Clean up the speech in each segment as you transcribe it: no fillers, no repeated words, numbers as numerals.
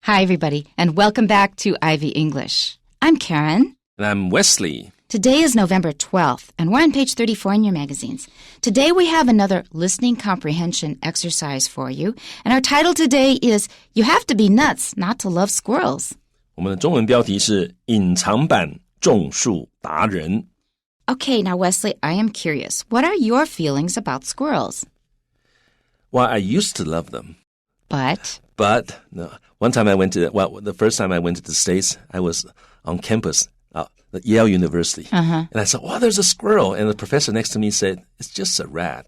Hi, everybody, and welcome back to Ivy English. I'm Karen. And I'm Wesley. Today is November 12th, and we're on page 34 in your magazines. Today we have another listening comprehension exercise for you, and our title today is You Have to Be Nuts Not to Love Squirrels. 我们的中文标题是隐藏版种树达人。 Okay, now Wesley, I am curious. What are your feelings about squirrels? Well, I used to love them. But No, one time the first time I went to the States, I was on campus at Yale University. And I said, wow, there's a squirrel. And the professor next to me said, it's just a rat.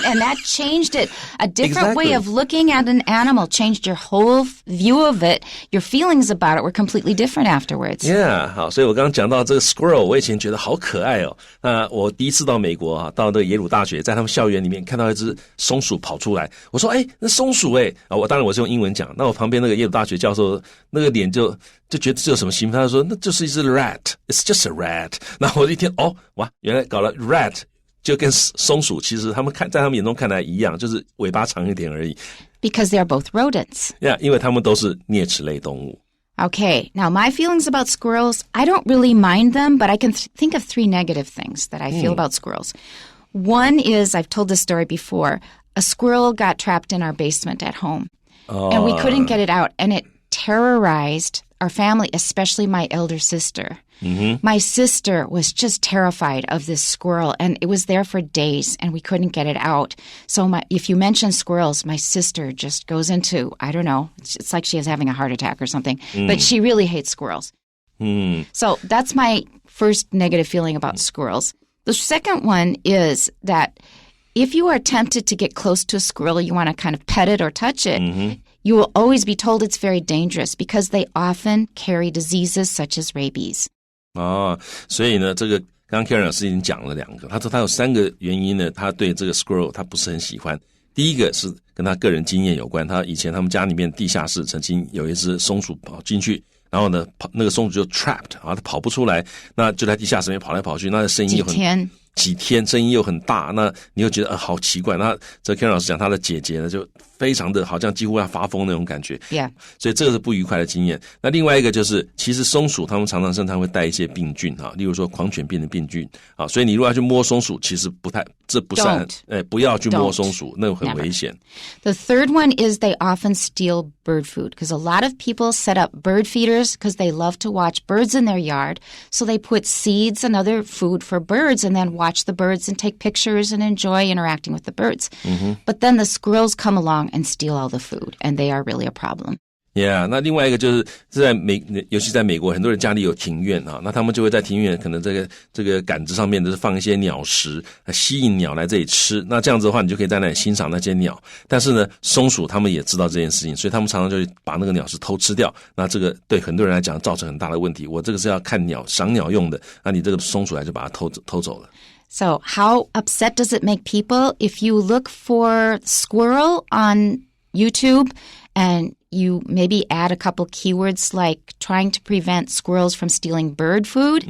And that changed it. A different Exactly. way of looking at an animal changed your whole view of it. Your feelings about it were completely different afterwards. Yeah, 好，所以我刚刚讲到这个 squirrel， 我以前觉得好可爱哦。那我第一次到美国啊，到这个耶鲁大学，在他们校园里面看到一只松鼠跑出来，我说：“哎，那松鼠哎！”啊，当然我是用英文讲。那我旁边那个耶鲁大学教授那个脸就觉得这有什么兴奋，他说：“那就是一只 rat，it's just a rat。”那我一听哦，哇，原来搞了 rat。就跟松鼠其实他们在他们眼中看来一样，就是尾巴长一点而已。Because they are both rodents. Yeah, 因为他们都是啮齿类动物。Okay, now my feelings about squirrels, I don't really mind them, but I can think of three negative things that I feel about squirrels. One is, I've told this story before, a squirrel got trapped in our basement at home. And we couldn't get it out, and it terrorized our family, especially my elder sister. My sister was just terrified of this squirrel, and it was there for days, and we couldn't get it out. So if you mention squirrels, my sister just goes into, I don't know, it's like she is having a heart attack or something. But she really hates squirrels. So that's my first negative feeling about squirrels. The second one is that if you are tempted to get close to a squirrel, you want to kind of pet it or touch it, you will always be told it's very dangerous because they often carry diseases such as rabies. 哦，所以呢，这个刚刚 Karen 老师已经讲了两个，他说他有三个原因呢，他对这个 squirrel 他不是很喜欢。第一个是跟他个人经验有关，他以前他们家里面地下室曾经有一只松鼠跑进去，然后呢，那个松鼠就 trapped 啊，它跑不出来，那就在地下室里面跑来跑去，那声音又很几天声音又很大，那你又觉得好奇怪。那这 Karen 老师讲他的姐姐呢，就非常的好像几乎要发疯那种感觉。Yeah. 所以这个是不愉快的经验。那另外一个就是，其实松鼠它们常常身上会带一些病菌啊，例如说狂犬病的病菌啊，所以你如果要去摸松鼠，其实这不善，不要去摸松鼠，那很危险。The third one is they often steal bird food because a lot of people set up bird feeders because they love to watch birds in their yard. So they put seeds and other food for birds and then watch the birds and take pictures and enjoy interacting with the birds. But then the squirrels come along and steal all the food, and they are really a problem. Yeah, 那另外一个就是尤其在美国，很多人家里有庭院啊，那他们就会在庭院可能这个杆子上面就是放一些鸟食，吸引鸟来这里吃。那这样子的话，你就可以在那里欣赏那些鸟。但是呢，松鼠他们也知道这件事情，所以他们常常就会把那个鸟食偷吃掉。那这个对很多人来讲造成很大的问题。我这个是要看鸟、赏鸟用的，那你这个松鼠来就把它偷走了。So how upset does it make people if you look for squirrel on YouTube and you maybe add a couple keywords like trying to prevent squirrels from stealing bird food?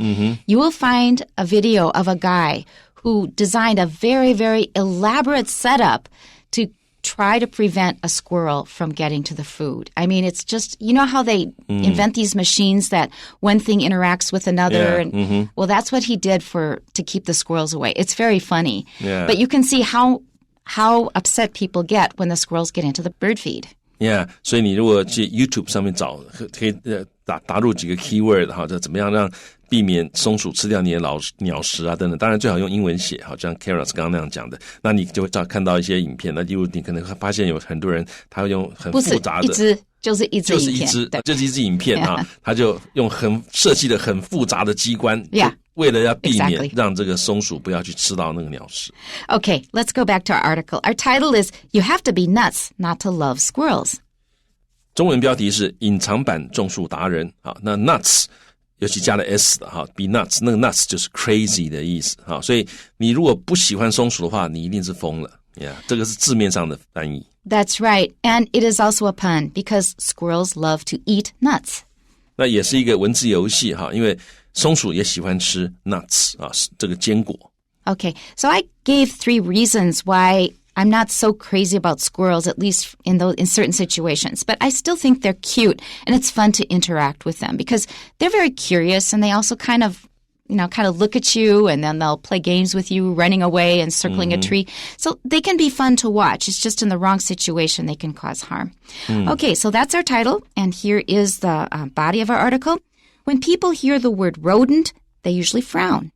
You will find a video of a guy who designed a very, very elaborate setup to try to prevent a squirrel from getting to the food. I mean, it's just, you know how they invent these machines that one thing interacts with another? Yeah. And, well, that's what he did to keep the squirrels away. It's very funny. Yeah. But you can see how upset people get when the squirrels get into the bird feed. Yeah, 所以你如果去 YouTube 上面找，可以打入几个 keyword 哈，就怎么样让避免松鼠吃掉你的鸟食啊等等。当然最好用英文写，好像 Karen 刚刚那样讲的，那你就会看到一些影片。那例如你可能会发现有很多人他会用很复杂的，不是就是一只影片啊，他就用设计的很复杂的机关。Yeah.为了要避免让这个松鼠不要去吃到那个鸟食。Okay, let's go back to our article. Our title is You Have to Be Nuts Not to Love Squirrels. 中文标题是隐藏版种树达人。好，那 nuts 尤其加了 s 的哈 ，be nuts 那个 nuts 就是 crazy 的意思。好，所以你如果不喜欢松鼠的话，你一定是疯了。Yeah, 这个是字面上的翻译。That's right, and it is also a pun because squirrels love to eat nuts. 那也是一个文字游戏哈，因为松鼠也喜欢吃 nuts 啊，这个坚果。Okay, so I gave 3 reasons why I'm not so crazy about squirrels, at least in certain situations. But I still think they're cute, and it's fun to interact with them because they're very curious, and they also kind of look at you, and then they'll play games with you, running away and circling a tree. So they can be fun to watch. It's just in the wrong situation, they can cause harm. Okay, so that's our title, and here is the body of our article. When people hear the word rodent, they usually frown.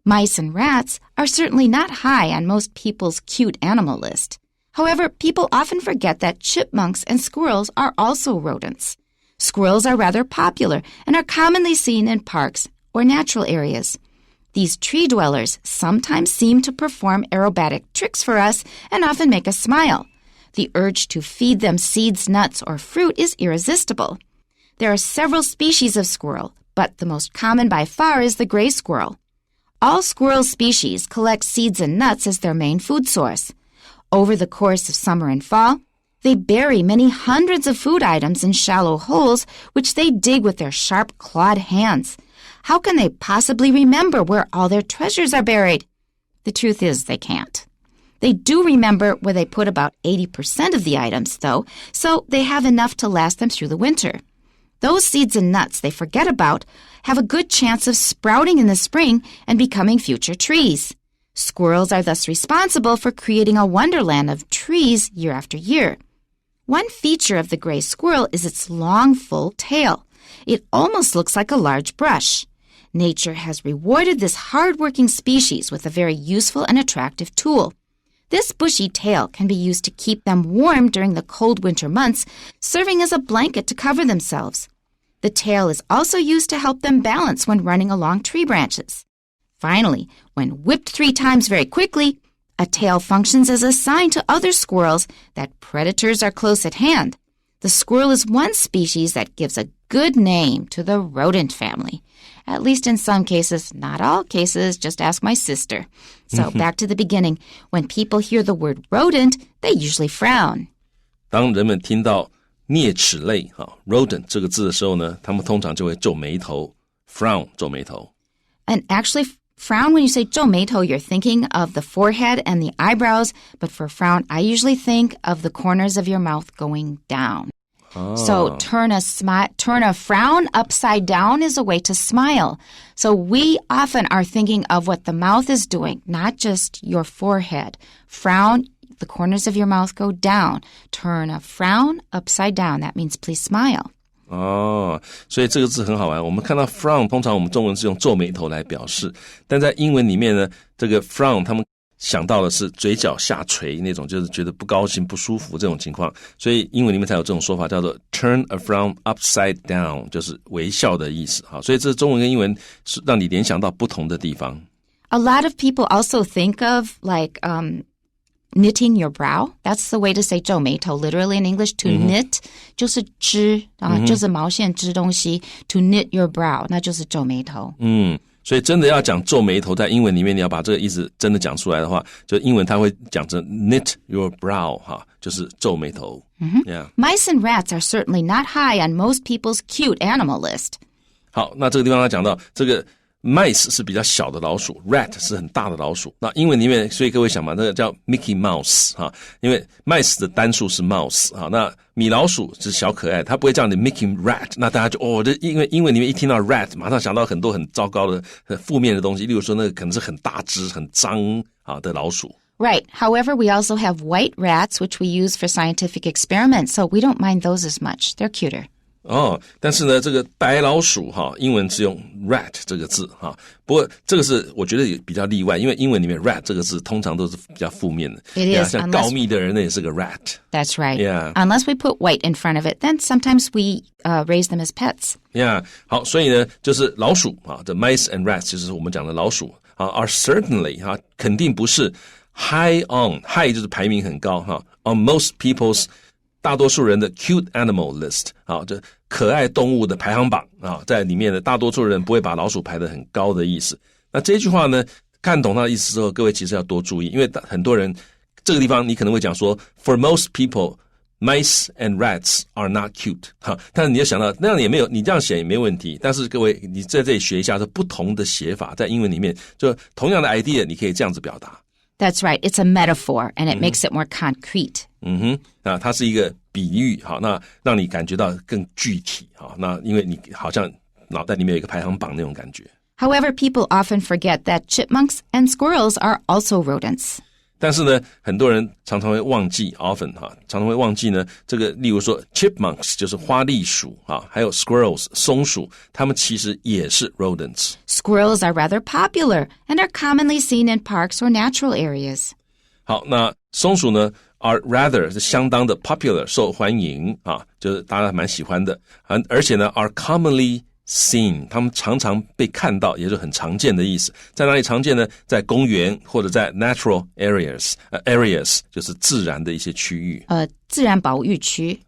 Mice and rats are certainly not high on most people's cute animal list. However, people often forget that chipmunks and squirrels are also rodents. Squirrels are rather popular and are commonly seen in parks or natural areas. These tree dwellers sometimes seem to perform aerobatic tricks for us and often make us smile. The urge to feed them seeds, nuts, or fruit is irresistible. There are several species of squirrel, but the most common by far is the gray squirrel. All squirrel species collect seeds and nuts as their main food source. Over the course of summer and fall, they bury many hundreds of food items in shallow holes which they dig with their sharp clawed hands. How can they possibly remember where all their treasures are buried? The truth is they can't. They do remember where they put about 80% of the items, though, so they have enough to last them through the winter. Those seeds and nuts they forget about have a good chance of sprouting in the spring and becoming future trees. Squirrels are thus responsible for creating a wonderland of trees year after year. One feature of the gray squirrel is its long, full tail. It almost looks like a large brush. Nature has rewarded this hard-working species with a very useful and attractive tool. This bushy tail can be used to keep them warm during the cold winter months, serving as a blanket to cover themselves. The tail is also used to help them balance when running along tree branches. Finally, when whipped 3 times very quickly, a tail functions as a sign to other squirrels that predators are close at hand. The squirrel is one species that gives a good name to the rodent family. At least in some cases, not all cases, just ask my sister. So back to the beginning. When people hear the word rodent, they usually frown. 当人们听到啮齿类rodent 这个字的时候呢，他们通常就会皱眉头 frown 皱眉头。 And actually, frown, when you say 皱眉头, you're thinking of the forehead and the eyebrows. But for frown, I usually think of the corners of your mouth going down. So turn a frown upside down is a way to smile. So we often are thinking of what the mouth is doing, not just your forehead. Frown, the corners of your mouth go down. Turn a frown upside down. That means please smile. 所以这个字很好玩。我们看到 frown 通常我们中文是用皱眉头来表示，但在英文里面呢，这个 frown 他们想到的是嘴角下垂那种，就是觉得不高兴不舒服这种情况，所以英文里面才有这种说法叫做 turn a frown upside down， 就是微笑的意思。好，所以这中文跟英文是让你联想到不同的地方。A lot of people also think of like knitting your brow. That's the way to say 皱眉头. Literally in English, to knit 就是织就是毛线织东西。To knit your brow, 那就是皱眉头。所以真的要讲皱眉头，在英文里面你要把这个意思真的讲出来的话，就英文它会讲成 knit your brow 就是皱眉头。Yeah. Mice and rats are certainly not high on most people's cute animal list. 好，那这个地方他讲到这个 mice 是比较小的老鼠， rat 是很大的老鼠。那英文里面，所以各位想嘛，那个叫 Mickey Mouse 因为 mice 的单数是 mouse 那米老鼠是小可爱，它不会叫你 Mickey Rat， 那大家就这因为英文里面一听到 rat， 马上想到很多很糟糕的负面的东西，例如说那个可能是很大只、很脏的老鼠。Right. However, we also have white rats, which we use for scientific experiments, so we don't mind those as much. They're cuter. 但是呢，这个白老鼠英文是用 rat 这个字不过这个是我觉得也比较例外，因为英文里面 rat 这个字通常都是比较负面的。It is. 像告密的人那也是个 rat. That's right. Yeah. Unless we put white in front of it, then sometimes we raise them as pets. Yeah. 好，所以呢，就是老鼠the mice and rats 就是我们讲的老鼠are certainly 肯定不是 high on high 就是排名很高on most people's 大多数人的 cute animal list 就可爱动物的排行榜在里面的大多数人不会把老鼠排得很高的意思。那这句话呢，看懂它的意思之后，各位其实要多注意，因为很多人这个地方你可能会讲说 for most people mice and rats are not cute 但是你要想到那样也没有，你这样写也没问题，但是各位你在这里学一下不同的写法，在英文里面就同样的 idea 你可以这样子表达。That's right. It's a metaphor, and it makes it more concrete. 那它是一个比喻，好，那让你感觉到更具体，好，那因为你好像脑袋里面有一个排行榜那种感觉。However, people often forget that chipmunks and squirrels are also rodents. 但是呢，很多人常常会忘记 often 常常会忘记呢，这个例如说 chipmunks 就是花栗鼠还有 squirrels 松鼠，它们其实也是 rodents. Squirrels are rather popular and are commonly seen in parks or natural areas. 好，那松鼠呢 are rather 是相当的 popular 受欢迎就是大家蛮喜欢的，而且呢 are commonly seen 他们常常被看到，也就是很常见的意思。在哪里常见呢？在公园或者在 natural areas areas 就是自然的一些区域自然保育区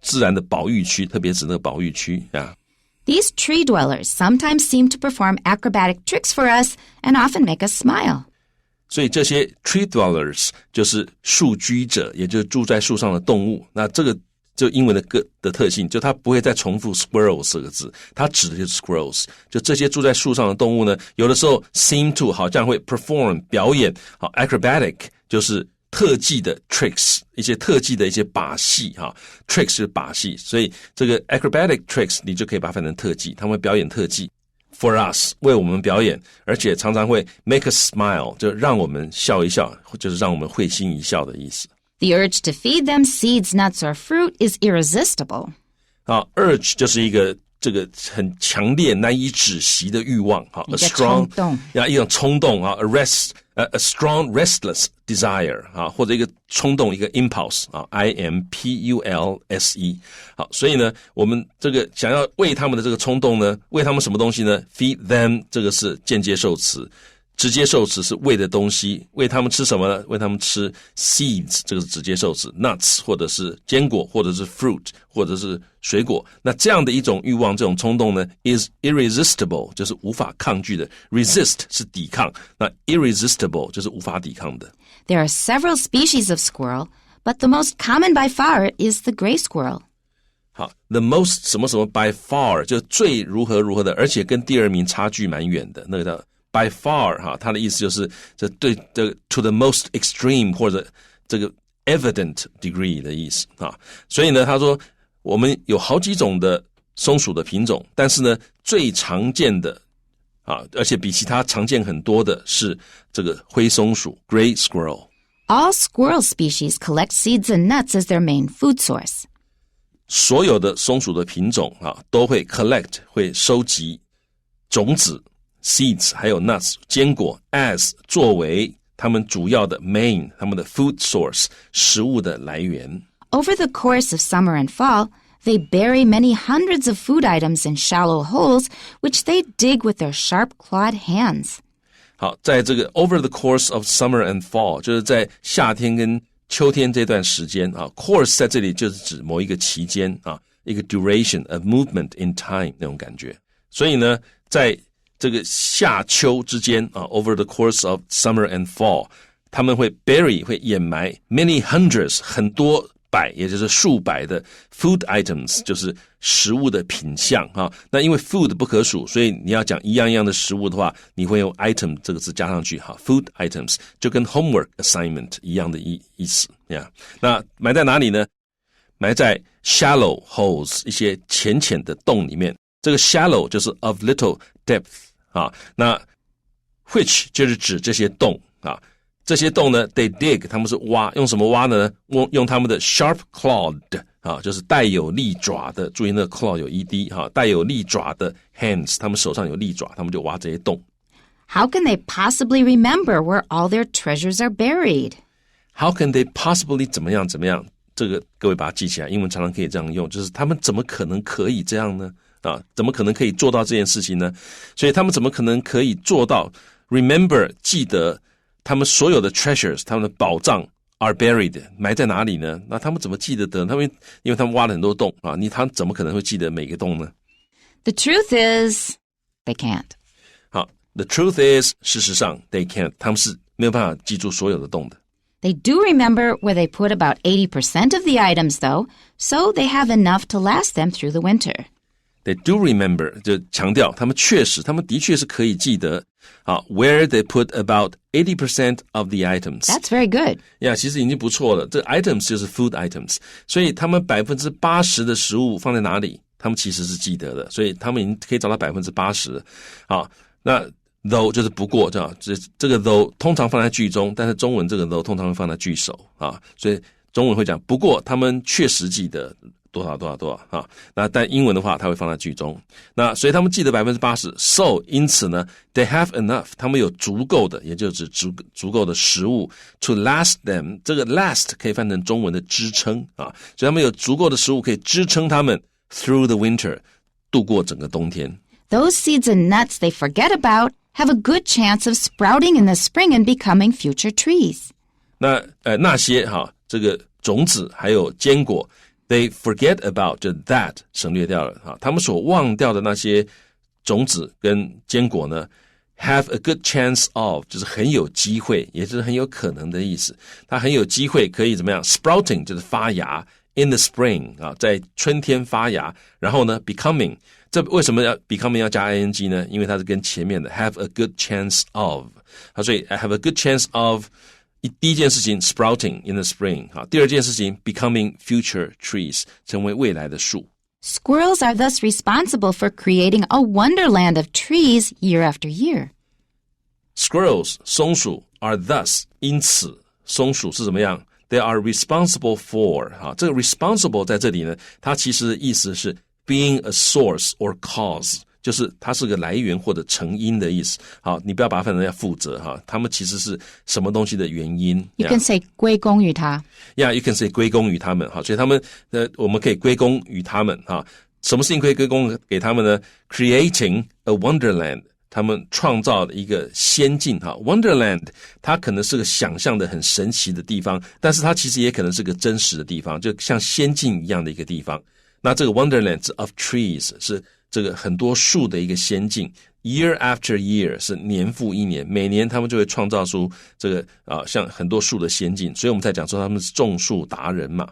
自然的保育区，特别指那个保育区These tree dwellers sometimes seem to perform acrobatic tricks for us and often make us smile. 所以这些 tree dwellers 就是树居者，也就是住在树上的动物。那这个就英文的特性，就它不会再重复 squirrels 这个字，它指的就是 squirrels。就这些住在树上的动物呢，有的时候 seem to 好像会 perform 表演acrobatic 就是特技的 tricks， 一些特技的一些把戏tricks 是把戏，所以这个 acrobatic tricks 你就可以把它翻成特技，他们会表演特技。For us 为我们表演，而且常常会 make us smile 就让我们笑一笑，就是让我们会心一笑的意思。The urge to feed them seeds, nuts, or fruit is irresistible. Urge 就是一个这个很强烈难以止息的欲望一个冲动一种冲动a strong restless desire 或者一个冲动一个 impulse impulse 好，所以呢我们这个想要喂他们的这个冲动呢，喂他们什么东西呢？ feed them 这个是间接受词，直接受词是喂的东西，喂他们吃什么呢？喂他们吃 seeds 这个是直接受词， nuts 或者是坚果或者是 fruit 或者是水果。那这样的一种欲望，这种冲动呢 is irresistible 就是无法抗拒的， resist 是抵抗，那 irresistible 就是无法抵抗的。There are several species of squirrel, but the most common by far is the gray squirrel. 好 the most 什么什么 by far 就最如何如何的，而且跟第二名差距蛮远的，那个叫by far 它的意思就是这对这 to the most extreme 或者这个 evident degree 的意思所以呢他说我们有好几种的松鼠的品种，但是呢最常见的而且比其他常见很多的是这个灰松鼠 gray squirrel. All squirrel species collect seeds and nuts as their main food source. 所有的松鼠的品种都会 collect 会收集种子seeds 还有 nuts 坚果 as 作为他们主要的 main 他们的 food source 食物的来源。 Over the course of summer and fall, they bury many hundreds of food items in shallow holes, which they dig with their sharp-clawed hands. 好，在这个 over the course of summer and fall 就是在夏天跟秋天这段时间course 在这里就是指某一个期间一个 duration of movement in time 那种感觉。所以呢在这个夏秋之间over the course of summer and fall 他们会 bury 会掩埋 many hundreds 很多百也就是数百的 food items 就是食物的品项那因为 food 不可数，所以你要讲一样一样的食物的话，你会用 item 这个字加上去food items 就跟 homework assignment 一样的意思那埋在哪里呢？埋在 shallow holes 一些浅浅的洞里面。这个 shallow 就是 of little depth那 which 就是指这些洞这些洞呢 they dig 他们是挖，用什么挖呢？用他们的 sharp clawed就是带有利爪的，注意那个 claw 有 ed 带有利爪的 hands 他们手上有利爪，他们就挖这些洞。 How can they possibly remember where all their treasures are buried? How can they possibly 怎么样这个各位把它记起来，英文常常可以这样用，就是他们怎么可能可以这样呢？怎么可能可以做到这件事情呢？所以他们怎么可能可以做到 remember 记得他们所有的 treasures 他们的宝藏 are buried 埋在哪里呢？那他们怎么记得他们因为他们挖了很多洞他们怎么可能会记得每个洞呢？ The truth is, they can't. 好 The truth is 事实上 they can't 他们是没有办法记住所有的洞的。 They do remember where they put about 80% of the items, though, so they have enough to last them through the winter. they do remember 就强调他们的确是可以记得where they put about 80% of the items. That's very good. Yeah, 其实已经不错了。这 items 就是 food items. 所以他们 80% 的食物放在哪里，他们其实是记得的。所以他们已经可以找到 80%。好，那 though 就是不过这个 though 通常放在句中，但是中文这个 though 通常会放在句首所以中文会讲不过他们确实记得多少那但英文的话它会放在句中。那所以他们记得 80%， so 因此呢 they have enough 他们有足够的，也就是足够的食物 to last them， 这个 last 可以翻成中文的支撑所以他们有足够的食物可以支撑他们 through the winter 度过整个冬天。 Those seeds and nuts they forget about have a good chance of sprouting in the spring and becoming future trees. 那些这个种子还有坚果They forget about 就 that 省略掉了他们所忘掉的那些种子跟坚果呢 have a good chance of 就是很有机会，也就是很有可能的意思。它很有机会可以怎么样 sprouting 就是发芽 in the spring 在春天发芽，然后呢 becoming 这为什么要 becoming 要加 ing 呢？因为它是跟前面的 have a good chance of 所以 have a good chance of第一件事情 sprouting in the spring 第二件事情 becoming future trees 成为未来的树。 Squirrels are thus responsible for creating a wonderland of trees year after year. Squirrels 松鼠 are thus 因此松鼠是怎么样 They are responsible for 这个 responsible 在这里呢，它其实的意思是 being a source or cause，就是它是个来源或者成因的意思。好，你不要把它翻成要负责他们其实是什么东西的原因。You can say 归功于它。Yeah, you can say 归功于他们。所以他们我们可以归功于他们什么事情可以归功给他们呢？ Creating a wonderland， 他们创造了一个仙境Wonderland 它可能是个想象的很神奇的地方，但是它其实也可能是个真实的地方，就像仙境一样的一个地方。那这个 Wonderland of trees 是这个很多树的一个仙境， year after year 是年复一年，每年他们就会创造出这个像很多树的仙境，所以我们才讲说他们是种树达人嘛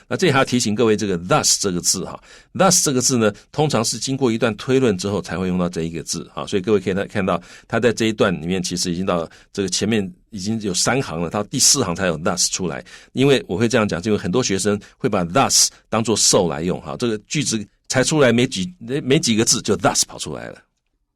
那这里还要提醒各位这个 thus 这个字thus 这个字呢，通常是经过一段推论之后才会用到这一个字所以各位可以看到他在这一段里面其实已经到这个前面已经有3行了，到第4行才有 thus 出来。因为我会这样讲，因为很多学生会把 thus 当作 so 来用这个句子才出来没几个字就 thus 跑出来了。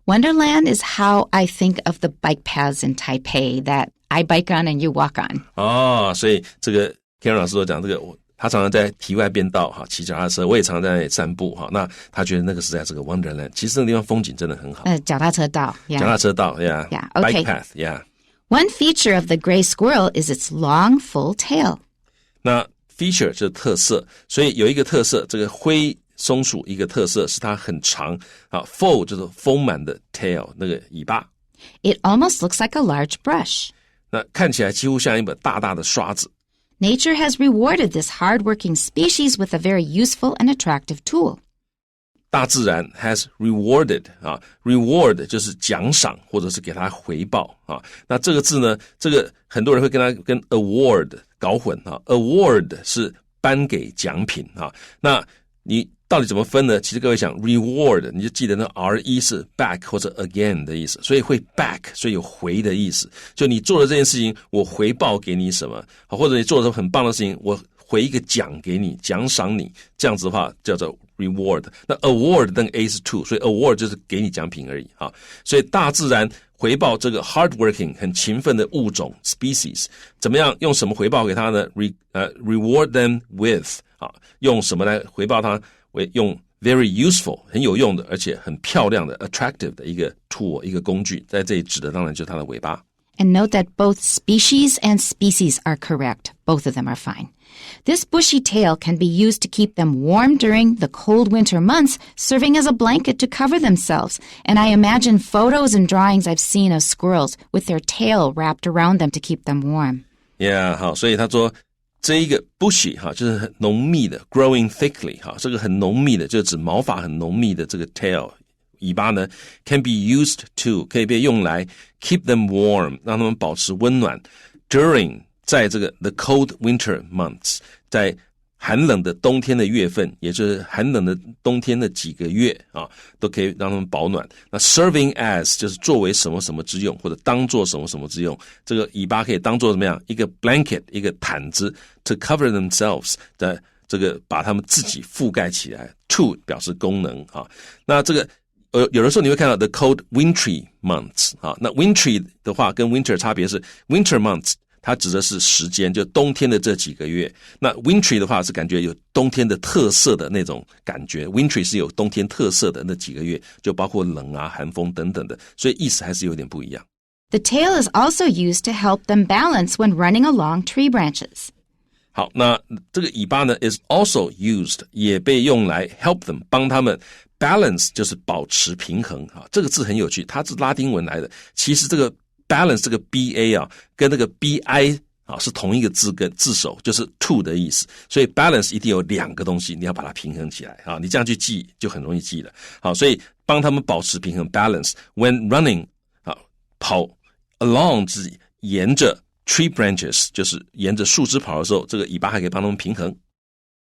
Wonderland is how I think of the bike paths in Taipei that I bike on and you walk on. 所以这个 Karen 老师都讲这个他常常在题外边道骑脚踏车，我也常常在那里散步那他觉得那个是在这个 Wonderland， 其实那个地方风景真的很好。脚踏车道 脚踏车道 yeah, yeah okay. Bike path yeah. One feature of the gray squirrel is its long full tail. 那 feature 就是特色，所以有一个特色，这个灰松鼠一个特色是它很长full 就是丰满的 tail 那个尾巴。 It almost looks like a large brush. 那看起来几乎像一本大大的刷子。 Nature has rewarded this hard-working species with a very useful and attractive tool. 大自然 has rewarded reward 就是奖赏或者是给他回报那这个字呢，这个很多人会跟 award 搞混award 是颁给奖品那你到底怎么分呢？其实各位想 reward 你就记得那 re 是 back 或者 again 的意思，所以会 back 所以有回的意思，就你做了这件事情我回报给你什么或者你做了很棒的事情我回一个奖给你，奖赏你，这样子的话叫做 reward。 那 award 跟 a 是 to， 所以 award 就是给你奖品而已所以大自然回报这个 hardworking 很勤奋的物种 species， 怎么样用什么回报给他呢？ reward them with 用什么来回报他？用 very useful 很有用的而且很漂亮的 attractive 的一个 tool 一个工具，在这里指的当然就是它的尾巴。 And note that both species and species are correct. Both of them are fine. This bushy tail can be used to keep them warm during the cold winter months, serving as a blanket to cover themselves. And I imagine photos and drawings I've seen of squirrels with their tail wrapped around them to keep them warm. Yeah, 好，所以他说这一个 bushy 就是很浓密的 growing thickly 这个很浓密的就是指毛发很浓密的这个 tail 尾巴呢 can be used to 可以被用来 keep them warm 让他们保持温暖 during 在这个 the cold winter months 在寒冷的冬天的月份，也就是寒冷的冬天的几个月啊，都可以让他们保暖。那 serving as 就是作为什么什么之用，或者当做什么什么之用。这个尾巴可以当做怎么样？一个 blanket， 一个毯子 to cover themselves 的这个把他们自己覆盖起来。to 表示功能啊。那这个有的时候你会看到 the cold wintry months 啊。那 wintry 的话跟 winter 差别是 winter months。它指的是时间，就冬天的这几个月。那 wintry 的话是感觉有冬天的特色的那种感觉 ，wintry 是有冬天特色的那几个月，就包括冷啊、寒风等等的，所以意思还是有点不一样。The tail is also used to help them balance when running along tree branches. 好，那这个尾巴呢 is also used 也被用来 help them 帮他们 balance 就是保持平衡啊。这个字很有趣，它是拉丁文来的，其实这个balance 这个 ba 啊，跟那个 bi 啊是同一个字根字首，就是 to 的意思。所以 balance 一定有两个东西，你要把它平衡起来啊。你这样去记就很容易记了。好，所以帮他们保持平衡 balance when running 啊，跑 along 是沿着 tree branches 就是沿着树枝跑的时候，这个尾巴还可以帮他们平衡。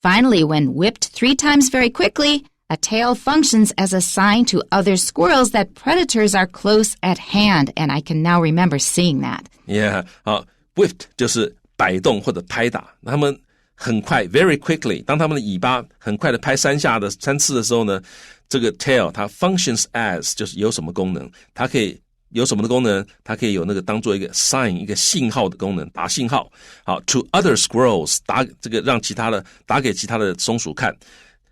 Finally, when whipped 3 times very quickly,A tail functions as a sign to other squirrels that predators are close at hand, and I can now remember seeing that. Yeah, 好 whipped 就是摆动或者拍打，他们很快 very quickly， 当他们的尾巴很快的拍3次的时候呢，这个 tail 它 functions as 就是有什么功能，它可以有什么的功能？它可以有那个当做一个 sign 一个信号的功能，打信号。好 to other squirrels 打这个让其他的打给其他的松鼠看。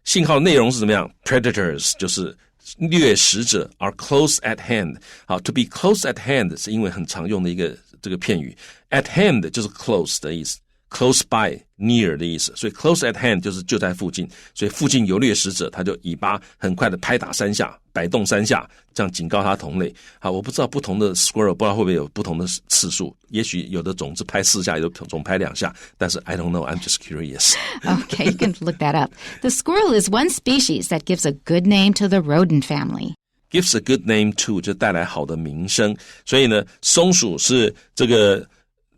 信号内容是怎么样 ？Predators 就是掠食者 are close at hand。好 ，to be close at hand 是英文很常用的一个这个片语 ，at hand 就是 close 的意思 ，close by、near 的意思，所以 close at hand 就是就在附近，所以附近有掠食者，他就尾巴很快的拍打3下，摆动3下，这样警告他同类。好，我不知道不同的 squirrel 不知道会不会有不同的次数，也许有的种子拍4下，有的种拍2下，但是 I don't know, I'm just curious. Okay, you can look that up. The squirrel is one species that gives a good name to the rodent family. Gives a good name to 就带来好的名声，所以呢，松鼠是这个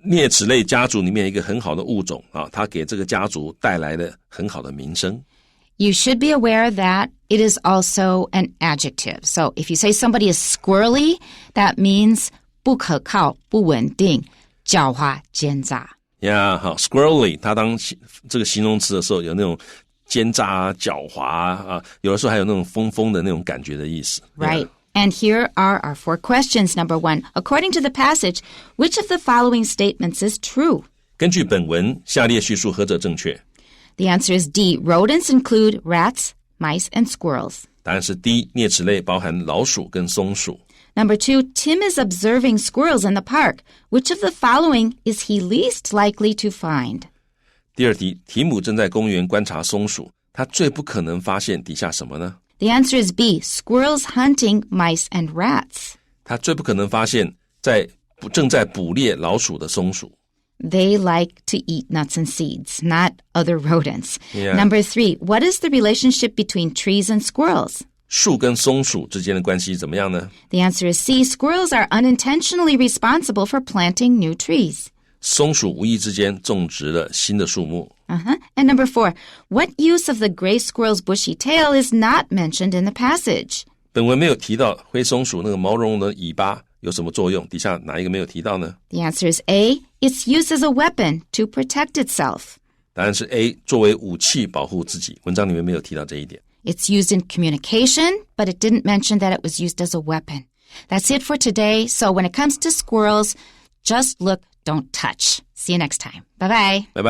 啮齿类家族里面一个很好的物种啊，它给这个家族带来了很好的名声。You should be aware that it is also an adjective. So if you say somebody is squirrely, that means 不可靠、不稳定、狡猾、奸诈。Yeah, 好 ，squirrely 它当这个形容词的时候，有那种奸诈啊、狡猾啊，有的时候还有那种疯疯的那种感觉的意思。Right. And here are our 4 questions. Number 1, according to the passage, which of the following statements is true? 根据本文，下列叙述何者正确？ The answer is D. Rodents include rats, mice, and squirrels. 答案是 D. 啮齿类包含老鼠跟松鼠。Number 2, Tim is observing squirrels in the park. Which of the following is he least likely to find? 第二题，提姆正在公园观察松鼠，他最不可能发现底下什么呢？ The answer is B. Squirrels hunting mice and rats. 他最不可能发现正在捕猎老鼠的松鼠。They like to eat nuts and seeds, not other rodents. Yeah. Number 3, what is the relationship between trees and squirrels? 树跟松鼠之间的关系怎么样呢？ The answer is C. Squirrels are unintentionally responsible for planting new trees. 松鼠无意之间种植了新的树木。And number 4, what use of the gray squirrel's bushy tail is not mentioned in the passage? 本文没有提到灰松鼠那个毛茸茸的尾巴有什么作用，底下哪一个没有提到呢？ The answer is A. It's used as a weapon to protect itself. 答案是 A. 作为武器保护自己。文章里面没有提到这一点。It's used in communication, but it didn't mention that it was used as a weapon. That's it for today. So when it comes to squirrels, just look, don't touch. See you next time. Bye-bye. Bye-bye.